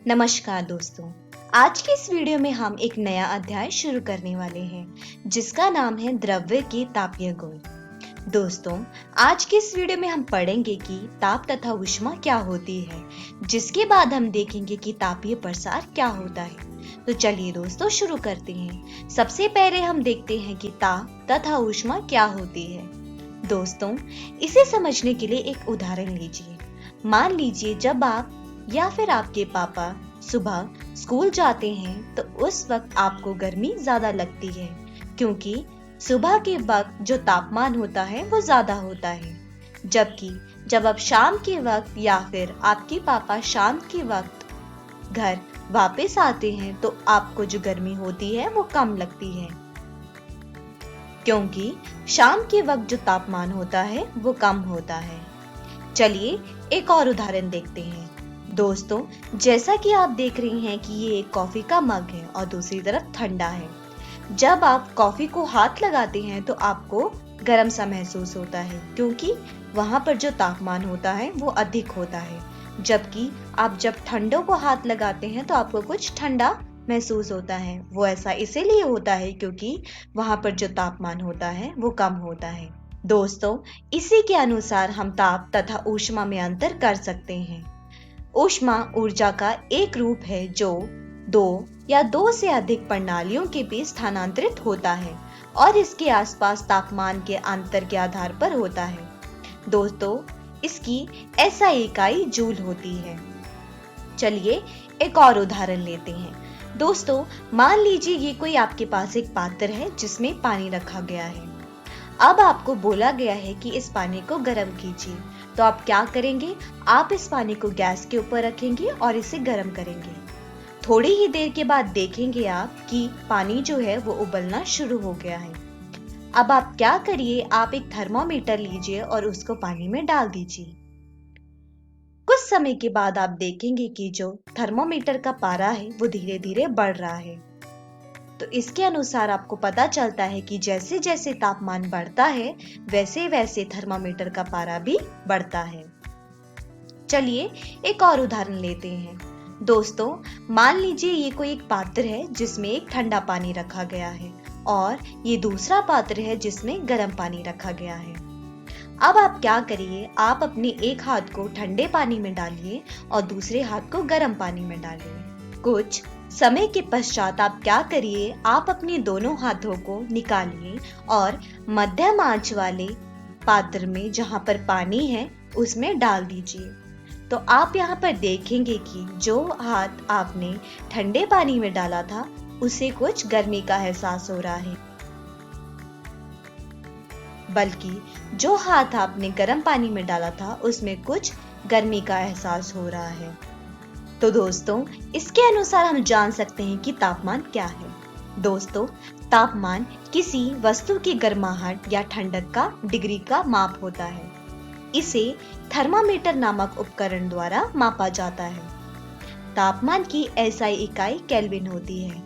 नमस्कार दोस्तों। आज की इस वीडियो में हम एक नया अध्याय शुरू करने वाले हैं जिसका नाम है द्रव्य के तापीय गुण। दोस्तों, आज की इस वीडियो में हम पढ़ेंगे कि ताप तथा ऊष्मा क्या होती है, जिसके बाद हम देखेंगे कि तापीय प्रसार क्या होता है। तो चलिए दोस्तों शुरू करते हैं। सबसे पहले हम देखते हैं कि ताप तथा ऊष्मा क्या होती है। दोस्तों, इसे समझने के लिए एक उदाहरण लीजिए। मान लीजिए जब आप या फिर आपके पापा सुबह स्कूल जाते हैं तो उस वक्त आपको गर्मी ज्यादा लगती है, क्योंकि सुबह के वक्त जो तापमान होता है वो ज्यादा होता है। जबकि जब आप शाम के वक्त या फिर आपके पापा शाम के वक्त घर वापस आते हैं तो आपको जो गर्मी होती है वो कम लगती है, क्योंकि शाम के वक्त जो तापमान होता है वो कम होता है। चलिए एक और उदाहरण देखते हैं। दोस्तों, जैसा कि आप देख रही हैं कि ये एक कॉफी का मग है और दूसरी तरफ ठंडा है। जब आप कॉफी को हाथ लगाते हैं तो आपको गर्म सा महसूस होता है, क्योंकि वहां पर जो तापमान होता है वो अधिक होता है। जबकि आप जब ठंडों को हाथ लगाते हैं तो आपको कुछ ठंडा महसूस होता है। वो ऐसा इसीलिए होता है क्योंकि वहां पर जो तापमान होता है वो कम होता है। दोस्तों, इसी के अनुसार हम ताप तथा ऊष्मा में अंतर कर सकते हैं। ऊष्मा ऊर्जा का एक रूप है जो दो या दो से अधिक प्रणालियों के बीच स्थानांतरित होता है और इसके आसपास तापमान के अंतर के आधार पर होता है। दोस्तों, इसकी एसआई इकाई जूल होती है। चलिए एक और उदाहरण लेते हैं। दोस्तों, मान लीजिए ये कोई आपके पास एक पात्र है जिसमें पानी रखा गया है। अब आपको बोला गया है कि इस पानी को गर्म कीजिए, तो आप क्या करेंगे? आप इस पानी को गैस के ऊपर रखेंगे और इसे गर्म करेंगे। थोड़ी ही देर के बाद देखेंगे आप कि पानी जो है वो उबलना शुरू हो गया है। अब आप क्या करिए, आप एक थर्मामीटर लीजिए और उसको पानी में डाल दीजिए। कुछ समय के बाद आप देखेंगे कि जो थर्मामीटर का पारा है वो धीरे धीरे बढ़ रहा है। तो इसके अनुसार आपको पता चलता है कि जैसे जैसे तापमान बढ़ता है वैसे वैसे थर्मामीटर का पारा भी बढ़ता है। चलिए एक और उदाहरण लेते हैं। दोस्तों, मान लीजिए ये कोई एक पात्र है जिसमें एक ठंडा पानी रखा गया है और ये दूसरा पात्र है जिसमें गर्म पानी रखा गया है। अब आप क्या करिए, आप अपने एक हाथ को ठंडे पानी में डालिए और दूसरे हाथ को गर्म पानी में डालिए। कुछ समय के पश्चात आप क्या करिए, आप अपने दोनों हाथों को निकालिए और मध्यम आंच वाले पात्र में जहां पर पानी है उसमें डाल दीजिए। तो आप यहाँ पर देखेंगे कि जो हाथ आपने ठंडे पानी में डाला था उसे कुछ गर्मी का एहसास हो रहा है, बल्कि जो हाथ आपने गर्म पानी में डाला था उसमें कुछ गर्मी का एहसास हो रहा है। तो दोस्तों, इसके अनुसार हम जान सकते हैं कि तापमान क्या है। दोस्तों, तापमान किसी वस्तु की गर्माहट या ठंडक का डिग्री का माप होता है। इसे थर्मामीटर नामक उपकरण द्वारा मापा जाता है। तापमान की एसआई इकाई केल्विन होती है।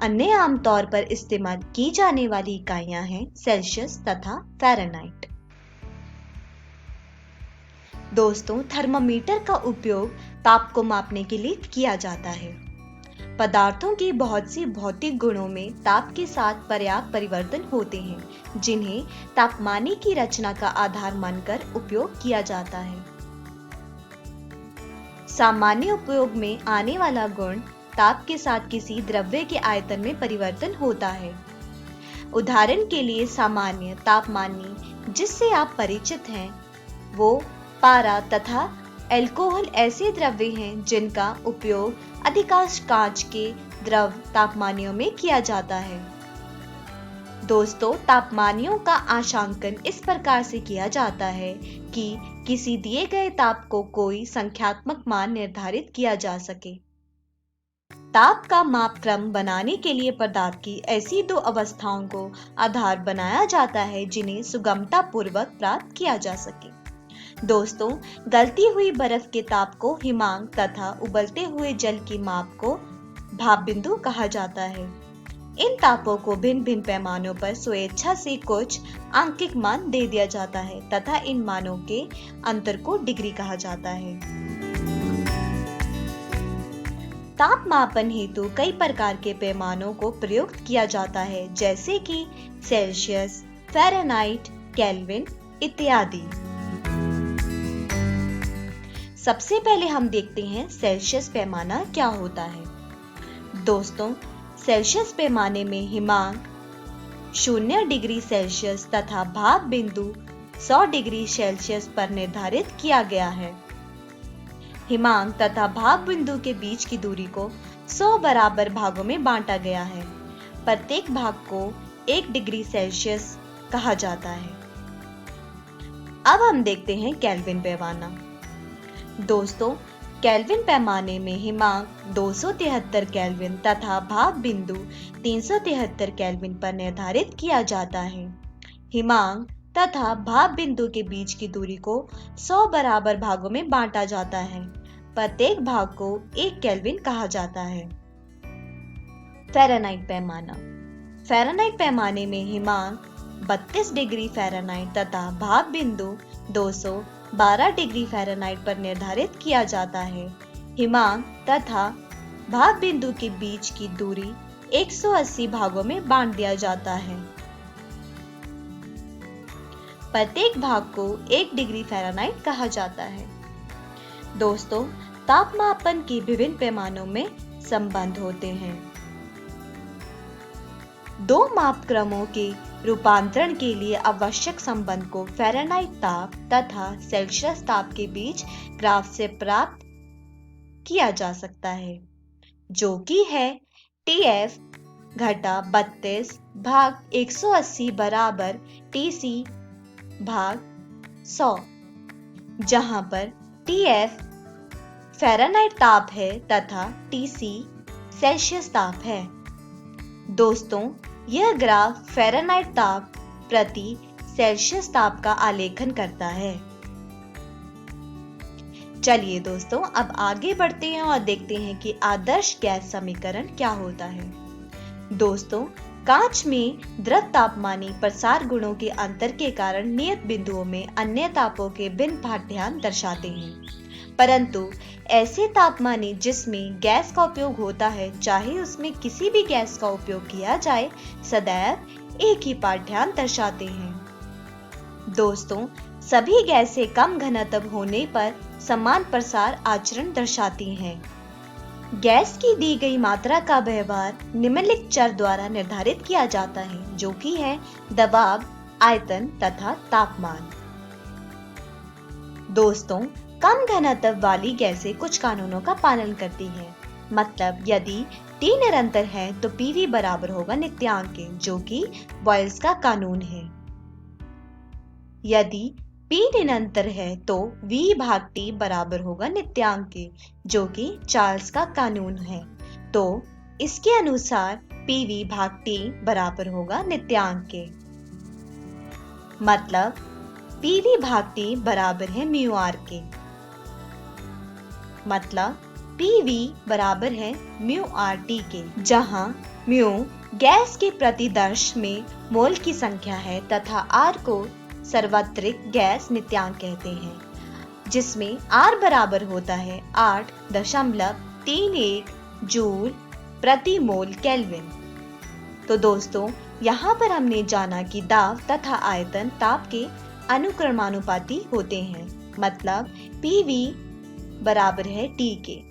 अन्य आमतौर पर इस्तेमाल की जाने वाली इकाइयां हैं सेल्सियस तथा फ़ारेनहाइट। दोस्तों, थर्मामीटर का उपयोग ताप को मापने के लिए किया जाता है। पदार्थों के बहुत सी भौतिक गुणों में ताप के साथ पर्याप्त परिवर्तन होते हैं, जिन्हें तापमानी की रचना का आधार मानकर उपयोग किया जाता है। सामान्य उपयोग में आने वाला गुण ताप के साथ किसी द्रव्य के आयतन में परिवर्तन होता है। उदाहरण के लिए सामान्य तापमानी जिससे आप परिचित हैं वो पारा तथा अल्कोहल ऐसे द्रव्य हैं जिनका उपयोग अधिकांश कांच के द्रव तापमानियों में किया जाता है। दोस्तों, तापमानियों का आंशांकन इस प्रकार से किया जाता है कि किसी दिए गए ताप को कोई संख्यात्मक मान निर्धारित किया जा सके। ताप का माप क्रम बनाने के लिए पदार्थ की ऐसी दो अवस्थाओं को आधार बनाया जाता है जिन्हें सुगमता पूर्वक प्राप्त किया जा सके। दोस्तों, गलती हुई बर्फ के ताप को हिमांक तथा उबलते हुए जल की माप को भाप बिंदु कहा जाता है। इन तापों को भिन्न भिन्न पैमानों पर स्वेच्छा से कुछ आंकिक मान दे दिया जाता है तथा इन मानों के अंतर को डिग्री कहा जाता है। तापमापन हेतु कई प्रकार के पैमानों को प्रयुक्त किया जाता है, जैसे कि सेल्सियस, फ़ारेनहाइट, केल्विन इत्यादि। सबसे पहले हम देखते हैं सेल्सियस पैमाना क्या होता है। दोस्तों, सेल्सियस पैमाने में हिमांक 0 डिग्री सेल्सियस तथा भाप बिंदु 100 डिग्री सेल्सियस पर निर्धारित किया गया है। हिमांक तथा भाप बिंदु के बीच की दूरी को 100 बराबर भागों में बांटा गया है। प्रत्येक भाग को 1 डिग्री सेल्सियस कहा जाता है। अब हम देखते हैं केल्विन पैमाना। दोस्तों, केल्विन पैमाने में हिमांक 273 केल्विन तथा भाप बिंदु 373 केल्विन पर निर्धारित किया जाता है। हिमांक तथा भाप बिंदु के बीच की दूरी को 100 बराबर भागों में बांटा जाता है। प्रत्येक भाग को 1 केल्विन कहा जाता है। फ़ारेनहाइट पैमाना। फ़ारेनहाइट पैमाने में हिमांक 32 डिग्री फ़ारेनहाइट तथा भाप बिंदु 212 डिग्री फ़ारेनहाइट पर निर्धारित किया जाता है। हिमांक तथा भाप बिंदु के बीच की दूरी 180 भागों में बांट दिया जाता है। प्रत्येक भाग को 1 डिग्री फ़ारेनहाइट कहा जाता है। दोस्तों, तापमापन के विभिन्न पैमानों में संबंध होते हैं। दो मापक्रमों के रूपांतरण के लिए आवश्यक संबंध को फ़ारेनहाइट ताप तथा सेल्सियस ताप के बीच ग्राफ से प्राप्त किया जा सकता है, जो कि है TF घटा 32 भाग 180 बराबर TC भाग 100, जहां पर TF फ़ारेनहाइट ताप है तथा TC सेल्सियस ताप है। दोस्तों, यह ग्राफ फ़ारेनहाइट ताप प्रति सेल्सियस ताप का आलेखन करता है। चलिए दोस्तों, अब आगे बढ़ते हैं और देखते हैं कि आदर्श गैस समीकरण क्या होता है। दोस्तों, कांच में द्रव तापमानी प्रसार गुणों के अंतर के कारण नियत बिंदुओं में अन्य तापों के भिन्न पाढ़्यांक दर्शाते हैं, परंतु ऐसे तापमानी जिसमें गैस का उपयोग होता है, चाहे उसमें किसी भी गैस का उपयोग किया जाए, सदैव एक ही पाढ़्यांक दर्शाते हैं। दोस्तों, सभी गैसें कम घनत्व होने पर समान प्रसार आचरण दर्शाती हैं। गैस की दी गई मात्रा का व्यवहार निम्नलिखित चर द्वारा निर्धारित किया जाता है, जो कि है दबाव, आयतन तथा तापमान। दोस्तों, कम घनत्व वाली गैसें कुछ कानूनों का पालन करती हैं। मतलब, यदि T निरंतर है तो PV बराबर होगा नित्यांक के, जो कि बॉयल्स का कानून है। यदि P निरंतर है तो V भाग T बराबर होगा नित्यांक के, जो कि चार्ल्स का कानून है। तो इसके अनुसार PV भाग T बराबर होगा नित्यांक के। मतलब, PV भाग T बराबर है म्यू आर के। मतलब, PV बराबर है म्यू आर टी के, जहां म्यू गैस के प्रतिदर्श में मोल की संख्या है तथा आर को सार्वत्रिक गैस नित्यांक कहते हैं, जिसमें आर बराबर होता है 8.31 जूल प्रति मोल केल्विन। तो दोस्तों, यहाँ पर हमने जाना कि दाब तथा आयतन ताप के अनुक्रमानुपाती होते हैं। मतलब, PV बराबर है T के।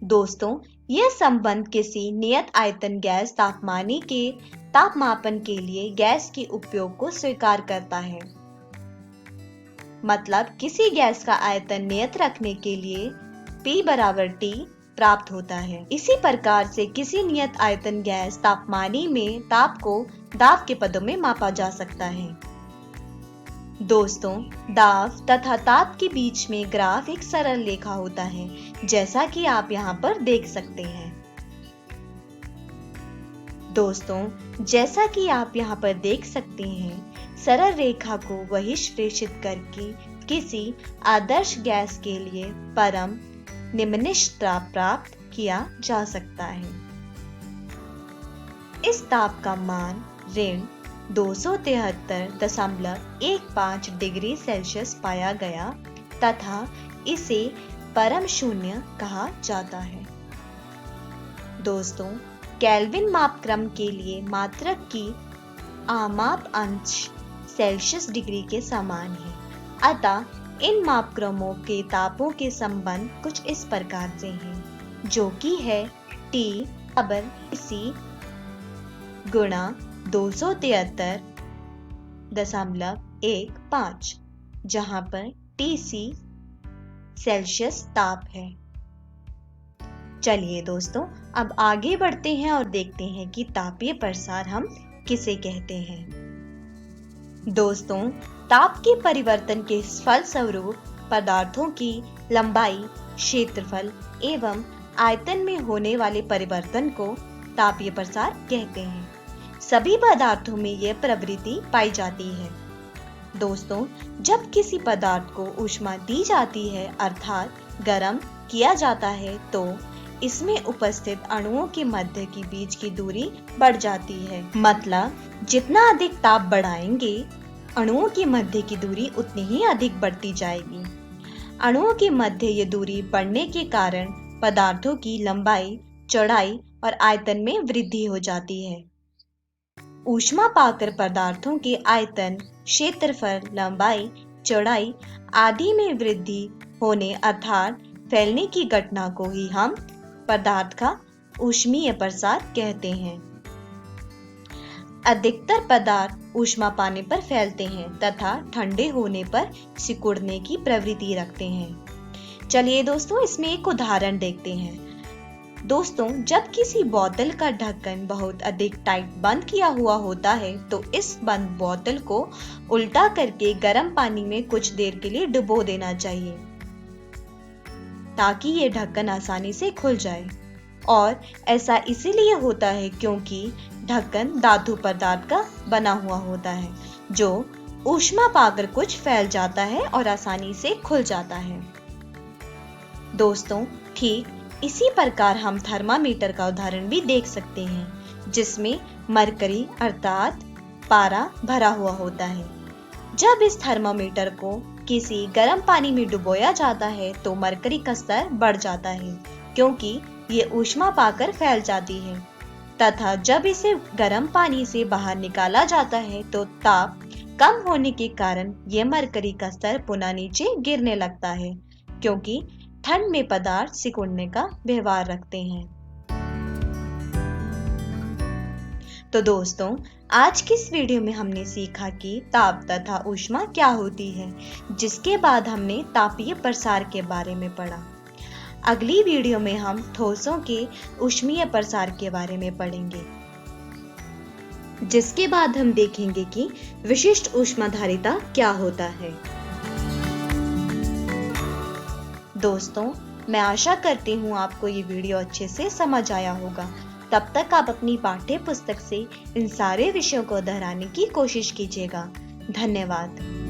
दोस्तों, यह संबंध किसी नियत आयतन गैस तापमानी के तापमापन के लिए गैस के उपयोग को स्वीकार करता है। मतलब, किसी गैस का आयतन नियत रखने के लिए P बराबर T प्राप्त होता है। इसी प्रकार से किसी नियत आयतन गैस तापमानी में ताप को दाब के पदों में मापा जा सकता है। दोस्तों, दाब तथा ताप के बीच में ग्राफ एक सरल रेखा होता है, जैसा कि आप यहाँ पर देख सकते हैं। दोस्तों, जैसा कि आप यहाँ पर देख सकते हैं, सरल रेखा को बहिष्प्रेषित करके किसी आदर्श गैस के लिए परम निम्नलिखित ताप प्राप्त किया जा सकता है। इस ताप का मान ऋण 273.15 डिग्री सेल्सियस पाया गया तथा इसे परम शून्य कहा जाता है। दोस्तों, केल्विन मापक्रम के लिए मात्रक की आमाप अंश सेल्सियस डिग्री के समान है। अतः इन मापक्रमों के तापों के संबंध कुछ इस प्रकार से हैं, जो कि है T बराबर Tc गुणा 273.15, जहां पर Tc सेल्सियस ताप है। चलिए दोस्तों, अब आगे बढ़ते हैं और देखते हैं कि तापीय प्रसार हम किसे कहते हैं। दोस्तों, ताप के परिवर्तन के फलस्वरूप पदार्थों की लंबाई, क्षेत्रफल एवं आयतन में होने वाले परिवर्तन को तापीय प्रसार कहते हैं। सभी पदार्थों में यह प्रवृत्ति पाई जाती है। दोस्तों, जब किसी पदार्थ को ऊष्मा दी जाती है अर्थात गर्म किया जाता है, तो इसमें उपस्थित अणुओं के मध्य के बीच की दूरी बढ़ जाती है। मतलब जितना अधिक ताप बढ़ाएंगे, अणुओं के मध्य की दूरी उतनी ही अधिक बढ़ती जाएगी। अणुओं के मध्य ये दूरी बढ़ने के कारण पदार्थों की लंबाई, चौड़ाई और आयतन में वृद्धि हो जाती है। ऊष्मा पाकर पदार्थों के आयतन, क्षेत्रफल, लंबाई, चौड़ाई आदि में वृद्धि होने अर्थात फैलने की घटना को ही हम पदार्थ का ऊष्मीय प्रसार कहते हैं। अधिकतर पदार्थ ऊष्मा पाने पर फैलते हैं तथा ठंडे होने पर सिकुड़ने की प्रवृत्ति रखते हैं। चलिए दोस्तों, इसमें एक उदाहरण देखते हैं। दोस्तों, जब किसी बोतल का ढक्कन बहुत अधिक टाइट बंद किया हुआ होता है, तो इस बंद बोतल को उल्टा करके गर्म पानी में कुछ देर के लिए डुबो देना चाहिए, ताकि ये ढक्कन आसानी से खुल जाए। और ऐसा इसीलिए होता है क्योंकि ढक्कन धातु पदार्थ का बना हुआ होता है, जो ऊष्मा पाकर कुछ फैल जाता है और आसानी से खुल जाता है। दोस्तों, ठीक इसी प्रकार हम थर्मामीटर का उदाहरण भी देख सकते हैं, जिसमें मरकरी अर्थात पारा भरा हुआ होता है। जब इस थर्मामीटर को किसी गर्म पानी में डुबोया जाता है, तो मरकरी का स्तर बढ़ जाता है, क्योंकि ये ऊष्मा पाकर फैल जाती है। तथा जब इसे गर्म पानी से बाहर निकाला जाता है, तो ताप कम होने के कारण ये मरकरी का स्तर पुनः नीचे गिरने लगता है, क्योंकि ठंड में पदार्थ सिकुड़ने का व्यवहार रखते हैं। तो दोस्तों, आज की इस वीडियो में हमने सीखा कि ताप तथा ऊष्मा क्या होती है, जिसके बाद हमने तापीय प्रसार के बारे में पढ़ा। अगली वीडियो में हम ठोसों के ऊष्मीय प्रसार के बारे में पढ़ेंगे, जिसके बाद हम देखेंगे कि विशिष्ट ऊष्माधारिता क्या होता है। दोस्तों, मैं आशा करती हूँ आपको ये वीडियो अच्छे से समझ आया होगा। तब तक आप अपनी पाठ्य पुस्तक से इन सारे विषयों को दोहराने की कोशिश कीजिएगा। धन्यवाद।